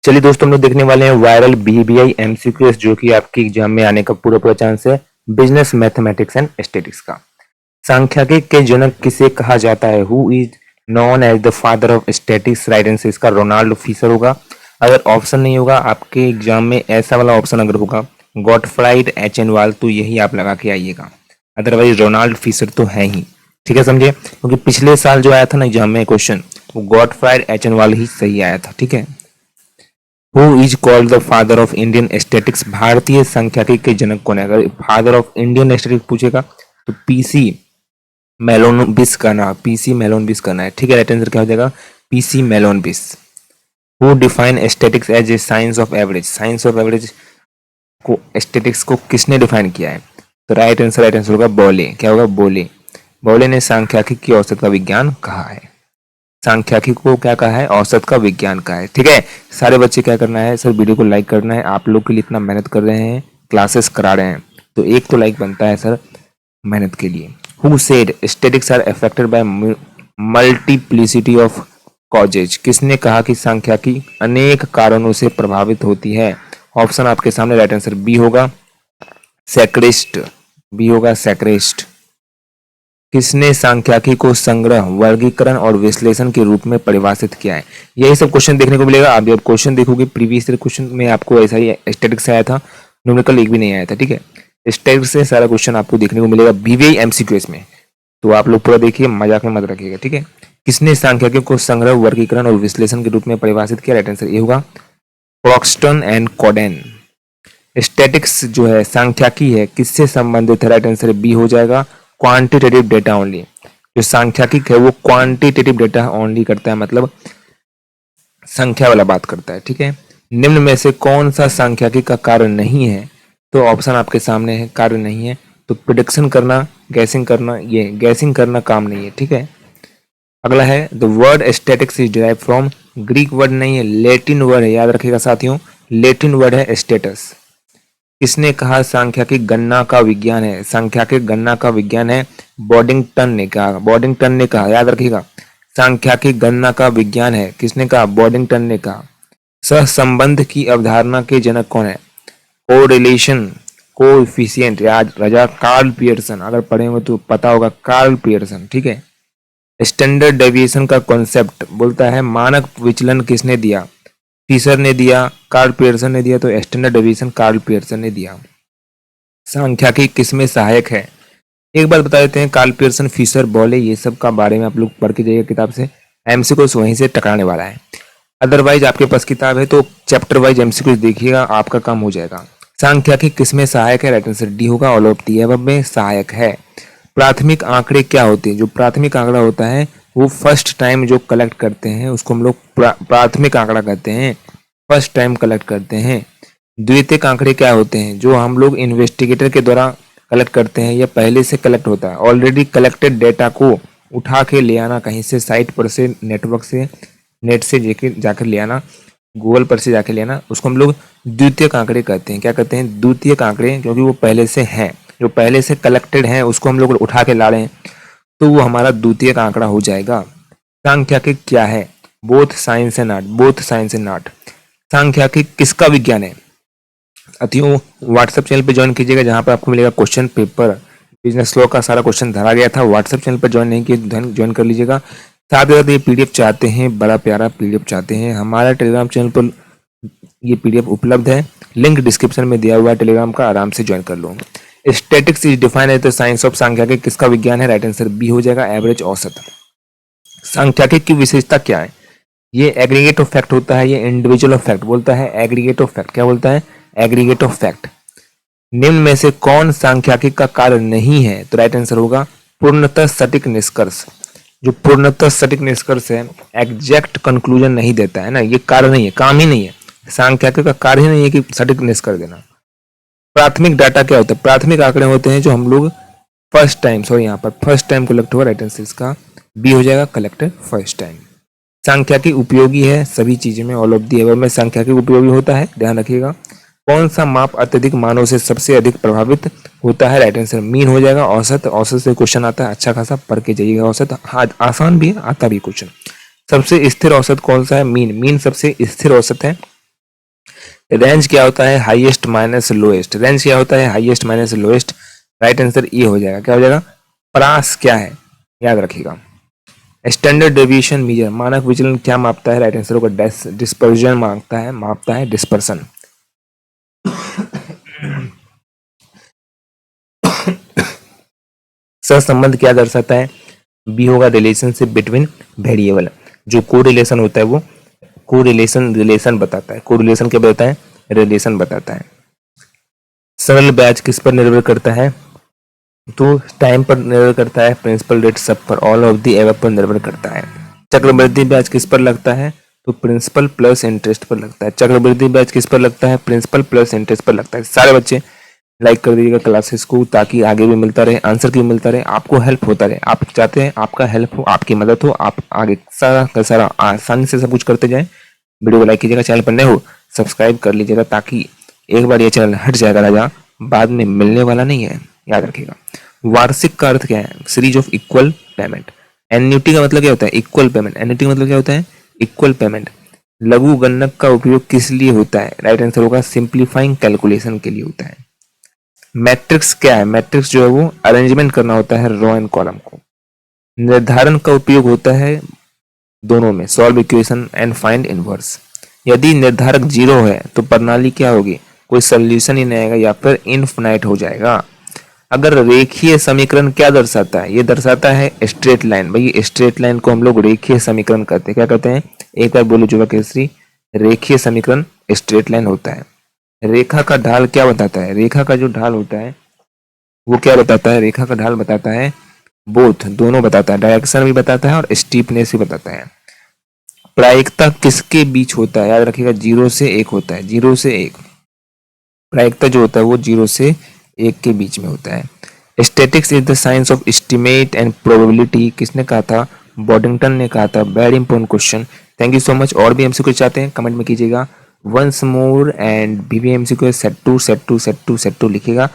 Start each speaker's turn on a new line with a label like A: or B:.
A: चलिए दोस्तों, हम लोग देखने वाले हैं वायरल बीबीआई एमसीक्यूएस जो कि आपके एग्जाम में आने का पूरा चांस है। बिजनेस मैथमेटिक्स एंड स्टैटिस्टिक्स का सांख्यिकी के जनक किसे कहा जाता है? Who is known as the father of statistics? Right answer इसका रोनाल्ड फिशर होगा। अगर ऑप्शन नहीं होगा आपके एग्जाम में, ऐसा वाला ऑप्शन अगर होगा गॉटफ्राइड एचेनवाल, तो यही आप लगा के आइएगा। अदरवाइज रोनाल्ड फिशर तो है ही। ठीक है, समझे? क्योंकि पिछले साल जो आया था ना एग्जाम में क्वेश्चन, वो गॉटफ्राइड एचेनवाल ही सही आया था। ठीक है। Who is called the father of Indian statistics? भारतीय सांख्यिकी के जनक कौन है? अगर फादर ऑफ इंडियन स्टैटिस्टिक्स पूछेगा तो पीसी मेलोनबिस करना, पीसी मेलोनबिस करना है। ठीक है, राइट आंसर क्या हो जाएगा? PC Mahalanobis. Who define statistics as a science of average? Science of average को, स्टैटिस्टिक्स को किसने डिफाइन किया है? तो राइट आंसर होगा बोले। क्या होगा? बोले। बोले ने सांख्यिकी की औसत का विज्ञान कहा है। सांख्यिकी को क्या कहा है? औसत का विज्ञान कहा है। ठीक है, सारे बच्चे क्या करना है सर? वीडियो को लाइक करना है। आप लोग के लिए इतना मेहनत कर रहे हैं, क्लासेस करा रहे हैं, तो एक तो लाइक बनता है सर मेहनत के लिए। Who said statistics are affected by multiplicity of causes? किसने कहा कि सांख्यिकी अनेक कारणों से प्रभावित होती है? ऑप्शन आपके सामने, राइट आंसर बी होगा सैक्रिस्ट। बी होगा सैक्रिस्ट। किसने सांख्यिकी को संग्रह, वर्गीकरण और विश्लेषण के रूप में परिभाषित किया है? यही सब क्वेश्चन देखने को मिलेगा। आप जब क्वेश्चन देखोगे प्रीवियस ईयर क्वेश्चन में आपको ऐसा ही स्टैटिस्टिक्स से आया था, न्यूमेरिकल एक भी नहीं आया था। ठीक है, स्टैटिस्टिक्स से सारा क्वेश्चन आपको देखने को मिलेगा बीबीआई एमसीक्यूएस में। तो आप लोग पूरा देखिए, मजाक में मत रखिएगा। ठीक है, किसने सांख्यिकी को संग्रह, वर्गीकरण और विश्लेषण के रूप में परिभाषित किया? राइट आंसर ये होगा क्रोक्सटन एंड कॉडेन। स्टैटिस्टिक्स जो है, सांख्यिकी है, किससे संबंधित है? राइट आंसर बी हो जाएगा क्वांटिटेटिव डेटा ओनली। जो सांख्यिकी है वो क्वांटिटेटिव डेटा ओनली करता है, मतलब संख्या वाला बात करता है। ठीक है, निम्न में से कौन सा सांख्यिकी का कार्य नहीं है? तो ऑप्शन आपके सामने है, कार्य नहीं है तो प्रिडिक्शन करना, गैसिंग करना, ये गैसिंग करना काम नहीं है। ठीक है, अगला है the word statics is derive from, Greek word नहीं है, लैटिन वर्ड है, याद रखिएगा साथियों, लैटिन वर्ड है स्टेटस। किसने कहा सांख्यिकी गणना का विज्ञान है? सांख्यिकी गणना का विज्ञान है, बॉडिंगटन ने कहा। बॉडिंगटन ने कहा, याद रखिएगा, सांख्यिकी गणना का विज्ञान है। किसने कहा? बॉडिंगटन ने कहा। सहसंबंध की अवधारणा के जनक कौन है? कोरिलेशन, कोएफिशिएंट, याद रजा कार्ल पियर्सन। अगर पढ़े हो तो पता होगा, कार्ल पियर्सन। ठीक है, स्टैंडर्ड डेविएशन का कॉन्सेप्ट बोलता है मानक विचलन किसने दिया? फिशर ने दिया, कार्ल पियर्सन ने दिया, तो स्टैंडर्ड डेविएशन कार्ल पियर्सन ने दिया। सांख्यिकी किसमें सहायक है? एक बात बता देते हैं, कार्ल पियर्सन, फिशर, बोले, ये सब का बारे में आप लोग पढ़ के जाइए किताब से, एमसीक्यू वहीं से टकराने वाला है। अदरवाइज आपके पास किताब है तो चैप्टर वाइज एमसीक्यू देखिएगा, आपका काम हो जाएगा। सांख्यिकी किसमें सहायक है? राइट आंसर डी होगा, ऑल ऑफ दी अबव में सहायक है। प्राथमिक आंकड़े क्या होते हैं? जो प्राथमिक आंकड़ा होता है वो फर्स्ट टाइम जो कलेक्ट करते हैं उसको हम लोग प्राथमिक आंकड़ा कहते हैं, फर्स्ट टाइम कलेक्ट करते हैं। द्वितीयक आंकड़े क्या होते हैं? जो हम लोग इन्वेस्टिगेटर के द्वारा कलेक्ट करते हैं या पहले से कलेक्ट होता है, ऑलरेडी कलेक्टेड डेटा को उठा के ले आना कहीं से, साइट पर से, नेटवर्क से, नेट से जाकर ले आना, गूगल पर से जाके ले आना, उसको हम लोग द्वितीयक आंकड़े कहते हैं। क्या कहते हैं? द्वितीयक आंकड़े, क्योंकि वो पहले से हैं, जो पहले से कलेक्टेड हैं उसको हम लोग उठा के ला रहे हैं, तो वो हमारा द्वितीयक आंकड़ा हो जाएगा। सांख्यिकी क्या है? Both science and art, both science and art. सांख्यिकी किसका विज्ञान है? अतियों व्हाट्सएप चैनल पे ज्वाइन कीजिएगा, जहां पर आपको मिलेगा क्वेश्चन पेपर, बिजनेस लॉ का सारा क्वेश्चन धरा गया था। व्हाट्सएप चैनल पर ज्वाइन नहीं किए ज्वाइन कर लीजिएगा। साथ ही साथ ये पीडीएफ चाहते हैं, बड़ा प्यारा पीडीएफ चाहते हैं, हमारा टेलीग्राम चैनल पर ये पीडीएफ उपलब्ध है, लिंक डिस्क्रिप्शन में दिया हुआ है टेलीग्राम का, आराम से ज्वाइन कर लो। Statistics is defined as the science of, सांख्यिकी किसका विज्ञान है? राइट आंसर बी हो जाएगा, एवरेज, औसत। सांख्यिकी की विशेषता क्या है? ये एग्रीगेट ऑफ फैक्ट होता है, ये इंडिविजुअल ऑफ फैक्ट बोलता है, एग्रीगेट ऑफ फैक्ट। क्या बोलता है? Aggregate of fact. निम्न में से कौन सांख्यिकी का कार्य नहीं है? तो राइट आंसर होगा पूर्णतः सटीक निष्कर्ष। जो पूर्णतः सटीक निष्कर्ष है, एग्जैक्ट कंक्लूजन नहीं देता है ना, ये कार्य नहीं है, काम ही नहीं है। सांख्यिकी का कार्य ही नहीं है कि सटीक निष्कर्ष देना। प्राथमिक डाटा क्या होता है? प्राथमिक आंकड़े होते हैं जो हम लोग फर्स्ट टाइम, सॉरी यहाँ पर फर्स्ट टाइम कलेक्ट हुआ, राइट आंसर इसका बी हो जाएगा, कलेक्टेड फर्स्ट टाइम। सांख्यिकी उपयोगी है सभी चीजों में, ऑल ऑफ दी अबव में सांख्यिकी उपयोगी होता है, ध्यान रखिएगा। कौन सा माप अत्यधिक मानों से सबसे अधिक प्रभावित होता है? राइट आंसर मीन हो जाएगा, औसत। औसत से क्वेश्चन आता है, अच्छा खासा पढ़ के जाइएगा। औसत आसान भी है, आता भी क्वेश्चन। सबसे स्थिर औसत कौन सा है? मीन। मीन सबसे स्थिर औसत है, रेंज क्या होता है? Highest minus lowest. रेंज क्या होता है? Highest minus lowest. Right answer ये हो जाएगा। क्या हो जाएगा? प्रास क्या है? याद रखिएगा। स्टैंडर्ड डेविएशन मीजर, मानक विचलन क्या मापता है? राइट आंसर होगा डिस्पर्जन मापता है डिस्पर्सन। सहसंबंध क्या दर्शाता है? बी होगा रिलेशनशिप बिटवीन वेरिएबल। जो कोरिलेशन होता है वो रिलेशन बताता है। कोरिलेशन क्या बताता है? रिलेशन बताता है। सरल ब्याज किस पर निर्भर करता है? तो टाइम पर निर्भर करता है, प्रिंसिपल रेट सब पर, ऑल ऑफ दी एबव पर निर्भर करता है। चक्रवृद्धि ब्याज किस पर लगता है? तो प्रिंसिपल प्लस इंटरेस्ट पर लगता है। चक्रवृद्धि ब्याज किस पर लगता है? प्रिंसिपल प्लस इंटरेस्ट पर लगता है। सारे बच्चे लाइक कर दीजिएगा क्लासेस को, ताकि आगे भी मिलता रहे, आंसर भी मिलता रहे, आपको हेल्प होता रहे। आप चाहते हैं आपका हेल्प हो, आपकी मदद हो, आप आगे सारा का सारा आसानी से सब कुछ करते जाएं। वीडियो को लाइक कीजिएगा, चैनल पर नए हो सब्सक्राइब कर लीजिएगा, ताकि एक बार ये चैनल हट जाएगा राजा, बाद में मिलने वाला नहीं है, याद रखिएगा। वार्षिक का अर्थ क्या है? Series of equal payment. Annuity का मतलब क्या होता है? Equal payment. एन्युटी का मतलब क्या होता है? Equal payment. लघु गणक का उपयोग किस लिए होता है? राइट आंसर होगा सिंप्लीफाइंग कैलकुलेशन के लिए होता है। मैट्रिक्स क्या है? मैट्रिक्स जो है वो अरेंजमेंट करना होता है रो एंड कॉलम को। निर्धारण का उपयोग होता है दोनों में, solve equation and find inverse. यदि निर्धारक 0 है तो प्रणाली क्या होगी? कोई सोल्यूशन ही नहीं आएगा या फिर इनफिनाइट हो जाएगा। अगर रेखीय समीकरण क्या दर्शाता है? ये दर्शाता है स्ट्रेट लाइन। भाई स्ट्रेट लाइन को हम लोग रेखीय समीकरण कहते हैं। क्या कहते हैं? एक बार बोलो जुवा केसरी, रेखीय समीकरण स्ट्रेट लाइन होता है। रेखा का ढाल क्या बताता है? रेखा का जो ढाल होता है वो क्या बताता है? रेखा का ढाल बताता है बोथ, दोनों बताता है, डायरेक्शन भी बताता है और स्टीपनेस भी बताता है। प्रायिकता किसके बीच होता है? याद रखिएगा 0 से 1 होता है। 0 से 1 प्रायिकता जो होता है वो 0 से 1 के बीच में होता है। Statics is the science of estimate and probability. किसने कहा था? बॉडिंगटन ने कहा था। Very important question. Thank you so much. और भी एमसीक्यू चाहते हैं कमेंट में कीजिएगा। Once more and BBM MCQ set two लिखिएगा।